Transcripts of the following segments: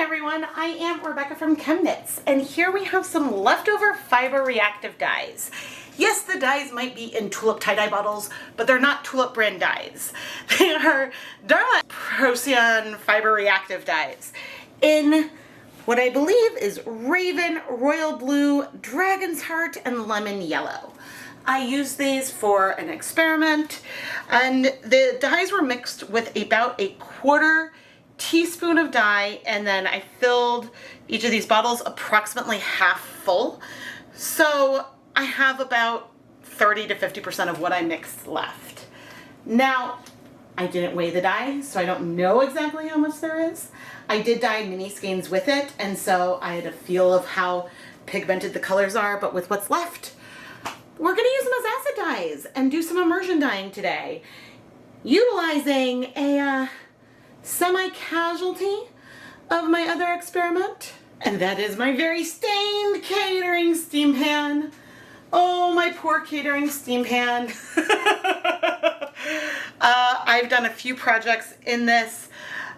everyone, I am Rebecca from ChemKnits, and here we have some leftover fiber reactive dyes. Yes, the dyes might be in tulip tie-dye bottles, but they're not tulip brand dyes. They are DHarma procion fiber reactive dyes in what I believe is Raven, Royal Blue, Dragon's Heart, and Lemon Yellow. I used these for an experiment, and the dyes were mixed with about a quarter teaspoon of dye, and then I filled each of these bottles approximately half full. So I have about 30 to 50% of what I mixed left. Now, I didn't weigh the dye, so I don't know exactly how much there is. I did dye mini skeins with it, and so I had a feel of how pigmented the colors are, but with what's left, we're gonna use them as acid dyes and do some immersion dyeing today, utilizing a semi-casualty of my other experiment, and that is my very stained catering steam pan. Oh, my poor catering steam pan. I've done a few projects in this,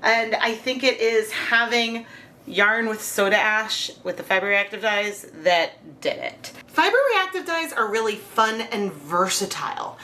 and I think it is having yarn with soda ash with the fiber reactive dyes that did it. Fiber reactive dyes are really fun and versatile.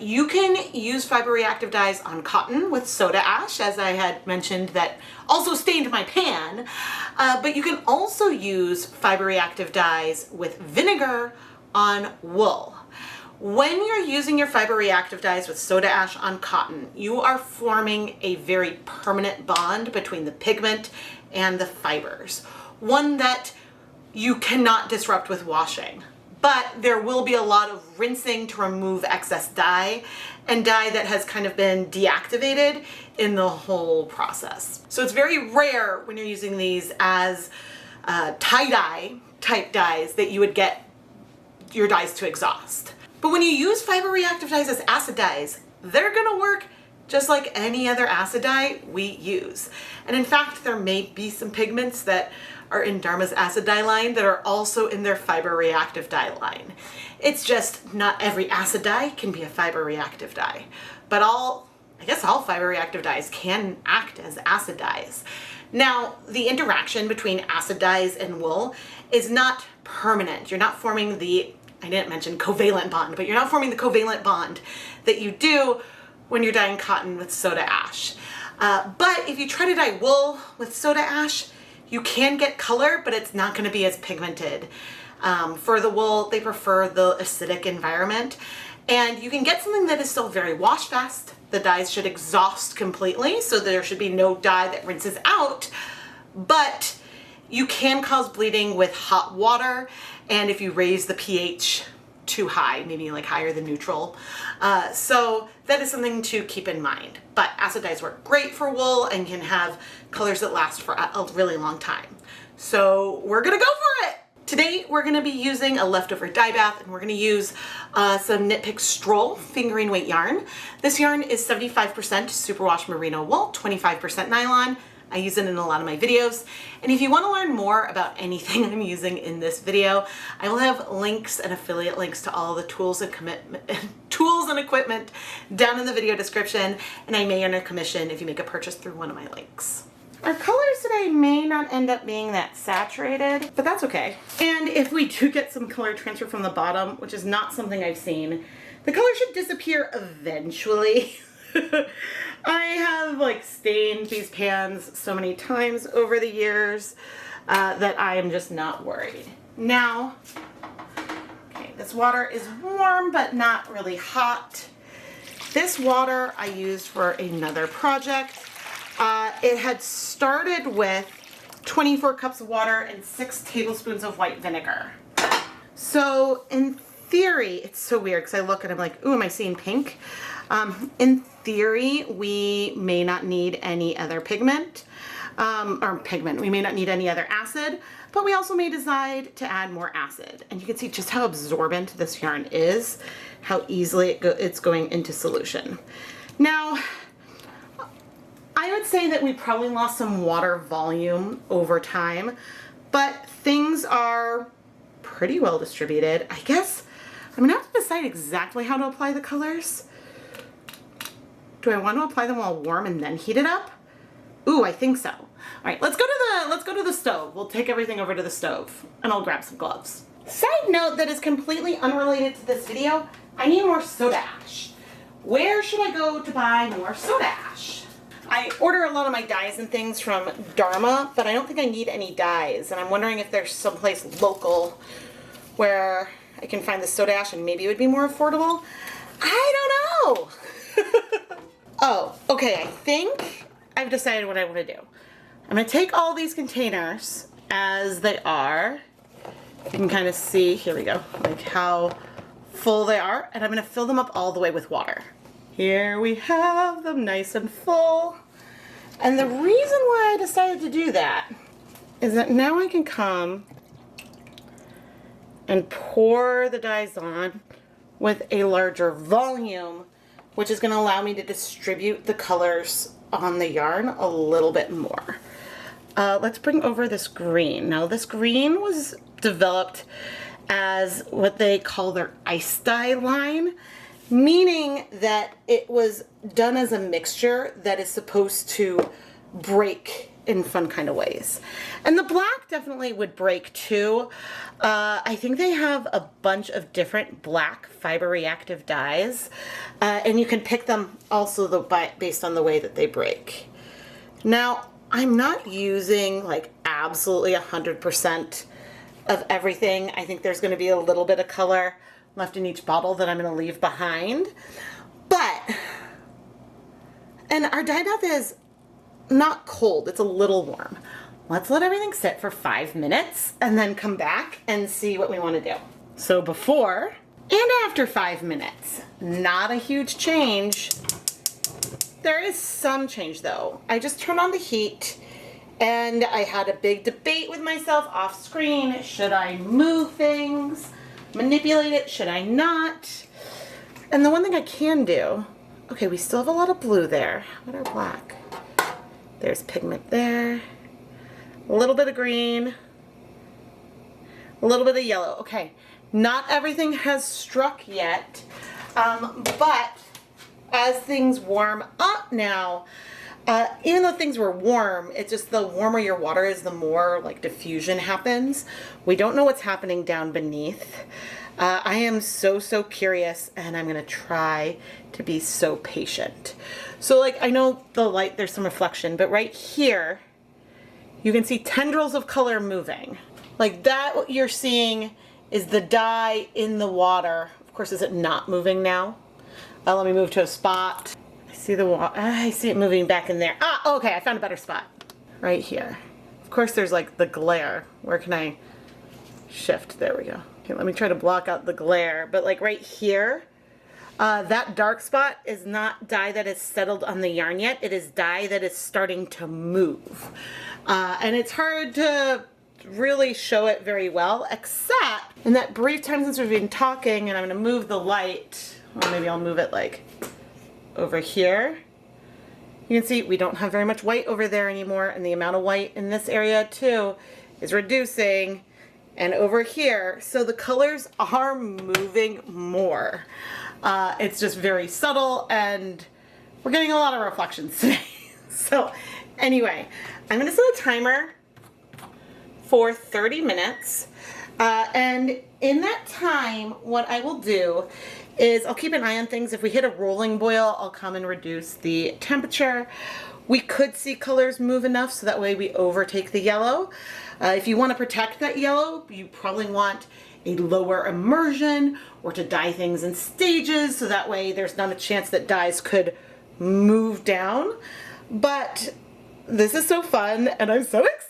You can use fiber reactive dyes on cotton with soda ash, as I had mentioned, that also stained my pan, but you can also use fiber reactive dyes with vinegar on wool. When you're using your fiber reactive dyes with soda ash on cotton, you are forming a very permanent bond between the pigment and the fibers, one that you cannot disrupt with washing. But there will be a lot of rinsing to remove excess dye, and dye that has kind of been deactivated in the whole process. So it's very rare when you're using these as tie-dye type dyes that you would get your dyes to exhaust. But when you use fiber reactive dyes as acid dyes, they're gonna work just like any other acid dye we use. And in fact, there may be some pigments that are in DHarma's acid dye line that are also in their fiber reactive dye line. It's just not every acid dye can be a fiber reactive dye, but I guess all fiber reactive dyes can act as acid dyes. Now, the interaction between acid dyes and wool is not permanent. You're not forming I didn't mention covalent bond, but you're not forming the covalent bond that you do when you're dyeing cotton with soda ash. But if you try to dye wool with soda ash, you can get color, but it's not going to be as pigmented. For the wool, they prefer the acidic environment, and you can get something that is still very wash fast. The dyes should exhaust completely, so there should be no dye that rinses out, but you can cause bleeding with hot water, and if you raise the pH too high, maybe like higher than neutral. So that is something to keep in mind. But acid dyes work great for wool and can have colors that last for a really long time. So we're gonna go for it. Today we're gonna be using a leftover dye bath, and we're gonna use some Knit Pick Stroll fingering weight yarn. This yarn is 75% superwash merino wool, 25% nylon. I use it in a lot of my videos. And if you want to learn more about anything I'm using in this video, I will have links and affiliate links to all the tools and equipment down in the video description, and I may earn a commission if you make a purchase through one of my links. Our colors today may not end up being that saturated, but that's okay. And if we do get some color transfer from the bottom, which is not something I've seen, the color should disappear eventually. I have stained these pans so many times over the years that I am just not worried. Now, okay, this water is warm but not really hot. This water I used for another project. It had started with 24 cups of water and 6 tablespoons of white vinegar. So in theory, it's so weird because I look and I'm like, ooh, am I seeing pink? In theory, we may not need any other pigment, we may not need any other acid, but we also may decide to add more acid. And you can see just how absorbent this yarn is, how easily it's going into solution. Now, I would say that we probably lost some water volume over time, but things are pretty well distributed. I guess I'm gonna have to decide exactly how to apply the colors. Do I want to apply them while warm and then heat it up? Ooh, I think so. All right, let's go to the stove. We'll take everything over to the stove and I'll grab some gloves. Side note that is completely unrelated to this video, I need more soda ash. Where should I go to buy more soda ash? I order a lot of my dyes and things from DHarma, but I don't think I need any dyes. And I'm wondering if there's someplace local where I can find the soda ash and maybe it would be more affordable. I don't know. Oh, okay, I think I've decided what I want to do. I'm going to take all these containers as they are. You can kind of see, here we go, like how full they are, and I'm going to fill them up all the way with water. Here we have them nice and full. And the reason why I decided to do that is that now I can come and pour the dyes on with a larger volume, which is going to allow me to distribute the colors on the yarn a little bit more. Let's bring over this green. Now this green was developed as what they call their ice dye line, meaning that it was done as a mixture that is supposed to break in fun kind of ways. And the black definitely would break too. I think they have a bunch of different black fiber reactive dyes, and you can pick them also based on the way that they break. Now, I'm not using like absolutely 100% of everything. I think there's going to be a little bit of color left in each bottle that I'm going to leave behind. And our dye bath is not cold, it's a little warm. Let's let everything sit for 5 minutes and then come back and see what we want to do. So before and after 5 minutes, not a huge change. There is some change though. I just turned on the heat and I had a big debate with myself off screen. Should I move things, manipulate it? Should I not? And the one thing I can do, okay, we still have a lot of blue there. How about our black? There's pigment there. A little bit of green. A little bit of yellow. Okay, not everything has struck yet, but as things warm up now, even though things were warm, it's just the warmer your water is, the more like diffusion happens. We don't know what's happening down beneath. I am so curious, and I'm gonna try to be so patient. So like, I know the light, there's some reflection, but right here, you can see tendrils of color moving. Like that, what you're seeing is the dye in the water. Of course, is it not moving now? Let me move to a spot. I see the water. I see it moving back in there. Ah, okay, I found a better spot. Right here. Of course, there's like the glare. Where can I shift? There we go. Okay, let me try to block out the glare. But like right here, that dark spot is not dye that is settled on the yarn yet. It is dye that is starting to move. And it's hard to really show it very well, except in that brief time since we've been talking, and I'm going to move the light. Or maybe I'll move it like over here. You can see we don't have very much white over there anymore, and the amount of white in this area too is reducing. And over here, so the colors are moving more. It's just very subtle, and we're getting a lot of reflections today. So anyway, I'm gonna set a timer for 30 minutes. And in that time, what I will do is I'll keep an eye on things. If we hit a rolling boil, I'll come and reduce the temperature. We could see colors move enough so that way we overtake the yellow. If you want to protect that yellow, you probably want a lower immersion or to dye things in stages so that way there's not a chance that dyes could move down. But this is so fun and I'm so excited.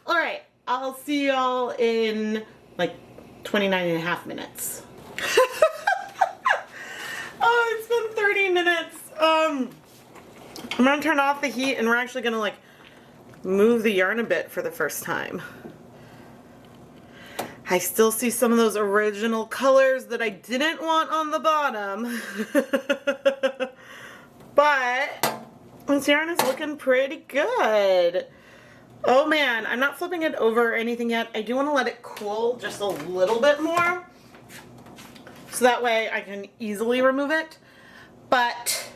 All right, I'll see y'all in like 29 and a half minutes. Oh, it's been 30 minutes. I'm gonna turn off the heat and we're actually gonna like move the yarn a bit for the first time. I still see some of those original colors that I didn't want on the bottom. But this yarn is looking pretty good. Oh man, I'm not flipping it over or anything yet. I do want to let it cool just a little bit more, so that way I can easily remove it. But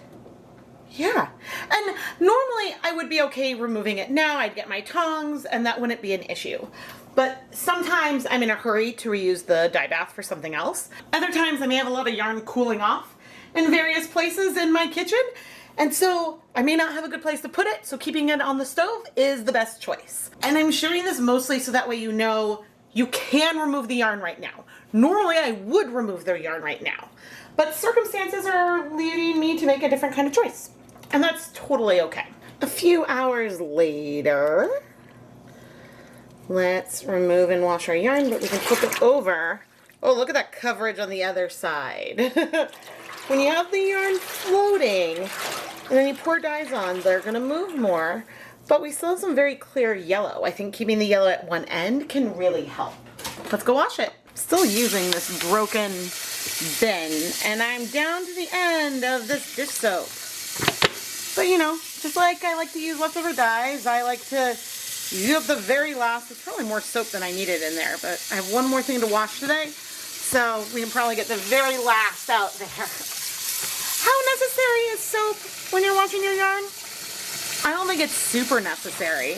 Yeah, and normally I would be okay removing it now. I'd get my tongs and that wouldn't be an issue. But sometimes I'm in a hurry to reuse the dye bath for something else. Other times I may have a lot of yarn cooling off in various places in my kitchen, and so I may not have a good place to put it, so keeping it on the stove is the best choice. And I'm showing this mostly so that way you know you can remove the yarn right now. Normally I would remove the yarn right now, but circumstances are leading me to make a different kind of choice. And that's totally okay. A few hours later, let's remove and wash our yarn, but we can flip it over. Oh, look at that coverage on the other side. When you have the yarn floating and then you pour dyes on, they're gonna move more, but we still have some very clear yellow. I think keeping the yellow at one end can really help. Let's go wash it. Still using this broken bin, and I'm down to the end of this dish soap. But you know, just like I like to use leftover dyes, I like to use up the very last. It's probably more soap than I needed in there, but I have one more thing to wash today, so we can probably get the very last out there. How necessary is soap when you're washing your yarn? I don't think it's super necessary.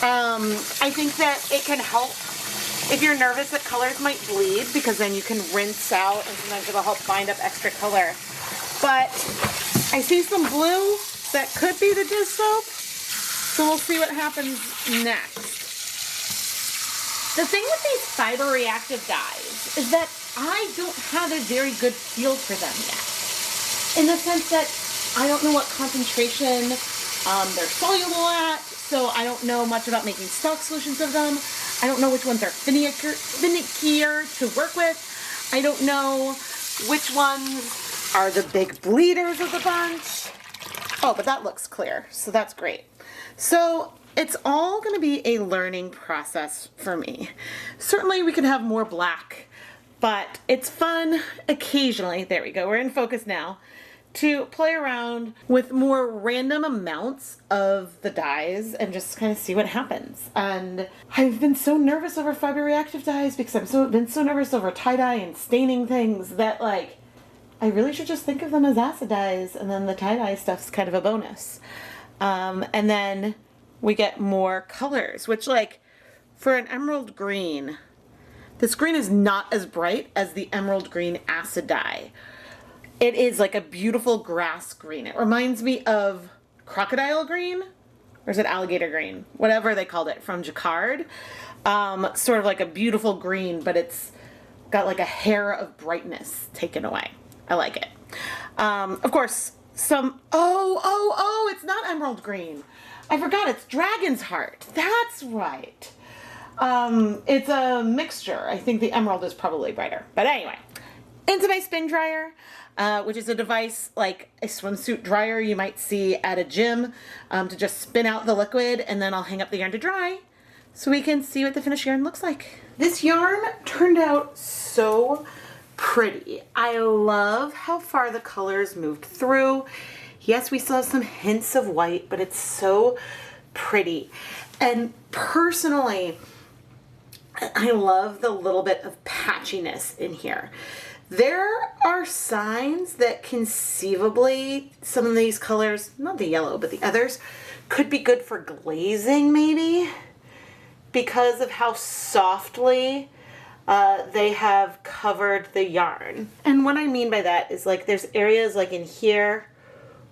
I think that it can help if you're nervous that colors might bleed, because then you can rinse out and sometimes it'll help bind up extra color. But I see some blue that could be the dish soap, so we'll see what happens next. The thing with these fiber reactive dyes is that I don't have a very good feel for them yet. In the sense that I don't know what concentration they're soluble at, so I don't know much about making stock solutions of them. I don't know which ones are finickier to work with. I don't know which ones are the big bleeders of the bunch. Oh, but that looks clear, so that's great. So it's all going to be a learning process for me. Certainly we can have more black, but it's fun occasionally, there we go, we're in focus now, to play around with more random amounts of the dyes and just kind of see what happens. And I've been so nervous over fiber reactive dyes because I've been so nervous over tie-dye and staining things that, like, I really should just think of them as acid dyes, and then the tie-dye stuff's kind of a bonus. And then we get more colors, which, like, for an emerald green, this green is not as bright as the emerald green acid dye. It is like a beautiful grass green. It reminds me of crocodile green, or is it alligator green? Whatever they called it from Jacquard. Sort of like a beautiful green, but it's got like a hair of brightness taken away. I like it. Of course, it's not emerald green. I forgot, it's dragon's heart. That's right. It's a mixture. I think the emerald is probably brighter. But anyway, into my spin dryer, which is a device like a swimsuit dryer you might see at a gym, to just spin out the liquid, and then I'll hang up the yarn to dry so we can see what the finished yarn looks like. This yarn turned out so pretty. I love how far the colors moved through. Yes, we still have some hints of white, but it's so pretty. And personally, I love the little bit of patchiness in here. There are signs that conceivably some of these colors, not the yellow, but the others, could be good for glazing maybe, because of how softly they have covered the yarn. And what I mean by that is, like, there's areas like in here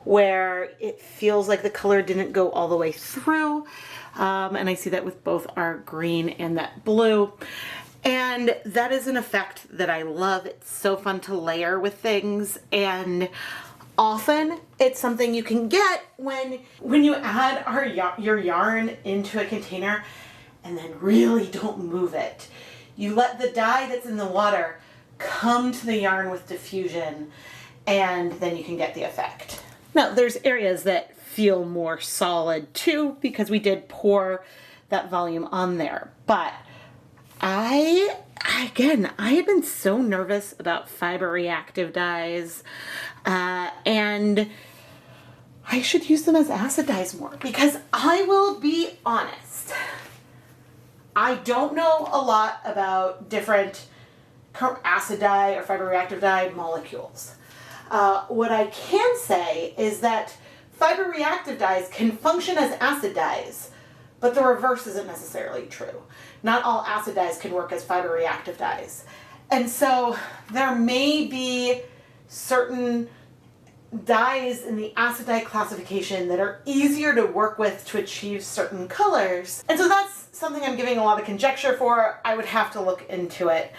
where it feels like the color didn't go all the way through. And I see that with both our green and that blue. And that is an effect that I love. It's so fun to layer with things, and often it's something you can get when you add your yarn into a container and then really don't move it. You let the dye that's in the water come to the yarn with diffusion, and then you can get the effect. Now, there's areas that feel more solid too, because we did pour that volume on there. But I had been so nervous about fiber reactive dyes, and I should use them as acid dyes more, because I will be honest, I don't know a lot about different acid dye or fiber reactive dye molecules. What I can say is that fiber reactive dyes can function as acid dyes, but the reverse isn't necessarily true. Not all acid dyes can work as fiber reactive dyes. And so there may be certain dyes in the acid dye classification that are easier to work with to achieve certain colors. And so that's something I'm giving a lot of conjecture for. I would have to look into it.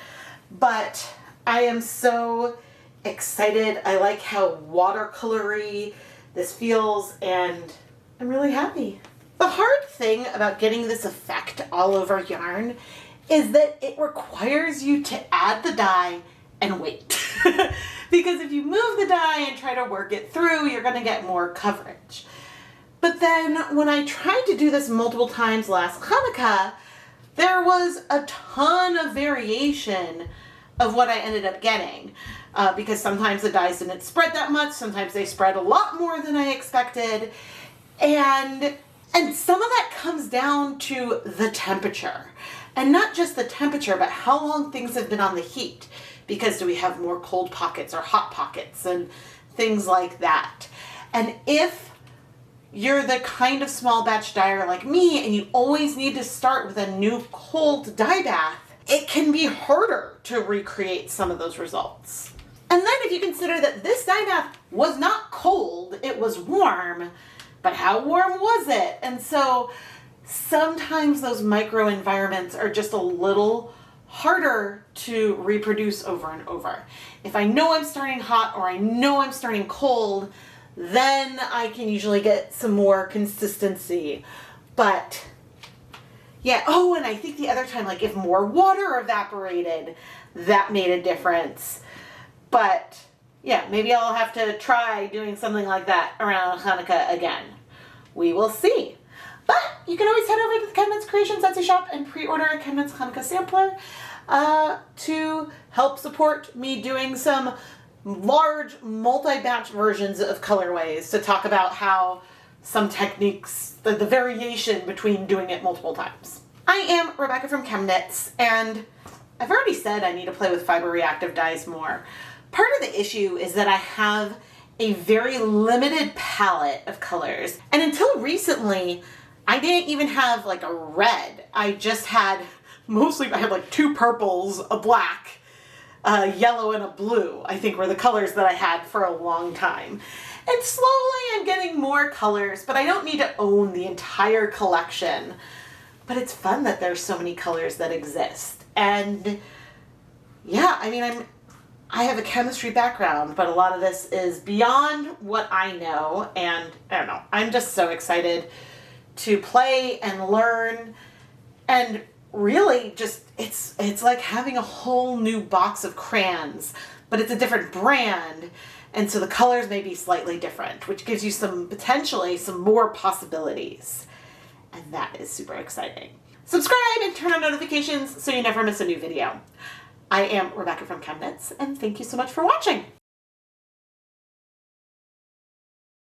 But I am so excited. I like how watercolory this feels, and I'm really happy. The hard thing about getting this effect all over yarn is that it requires you to add the dye and wait. Because if you move the dye and try to work it through, you're gonna get more coverage. But then when I tried to do this multiple times last Hanukkah, there was a ton of variation of what I ended up getting. Because sometimes the dyes didn't spread that much, sometimes they spread a lot more than I expected. And some of that comes down to the temperature. And not just the temperature, but how long things have been on the heat. Because do we have more cold pockets or hot pockets and things like that. And if you're the kind of small batch dyer like me and you always need to start with a new cold dye bath, it can be harder to recreate some of those results. And then if you consider that this dye bath was not cold, it was warm, but how warm was it? And so sometimes those microenvironments are just a little harder to reproduce over and over. If I know I'm starting hot or I know I'm starting cold, then I can usually get some more consistency. But yeah, oh, and I think the other time, like if more water evaporated, that made a difference. But yeah, maybe I'll have to try doing something like that around Hanukkah again. We will see. But you can always head over to the ChemKnits Creations Etsy shop and pre-order a ChemKnits Hanukkah sampler to help support me doing some large multi-batch versions of colorways to talk about how some techniques, the variation between doing it multiple times. I am Rebecca from ChemKnits, and I've already said I need to play with fiber reactive dyes more. Part of the issue is that I have a very limited palette of colors, and until recently I didn't even have like a red. I just had I had like 2 purples, a black, a yellow, and a blue, I think were the colors that I had for a long time. And slowly I'm getting more colors, but I don't need to own the entire collection. But it's fun that there's so many colors that exist. And yeah, I mean, I have a chemistry background, but a lot of this is beyond what I know, and I don't know, I'm just so excited to play and learn, and really just, it's like having a whole new box of crayons, but it's a different brand, and so the colors may be slightly different, which gives you potentially some more possibilities, and that is super exciting. Subscribe and turn on notifications so you never miss a new video. I am Rebecca from ChemKnits, and thank you so much for watching.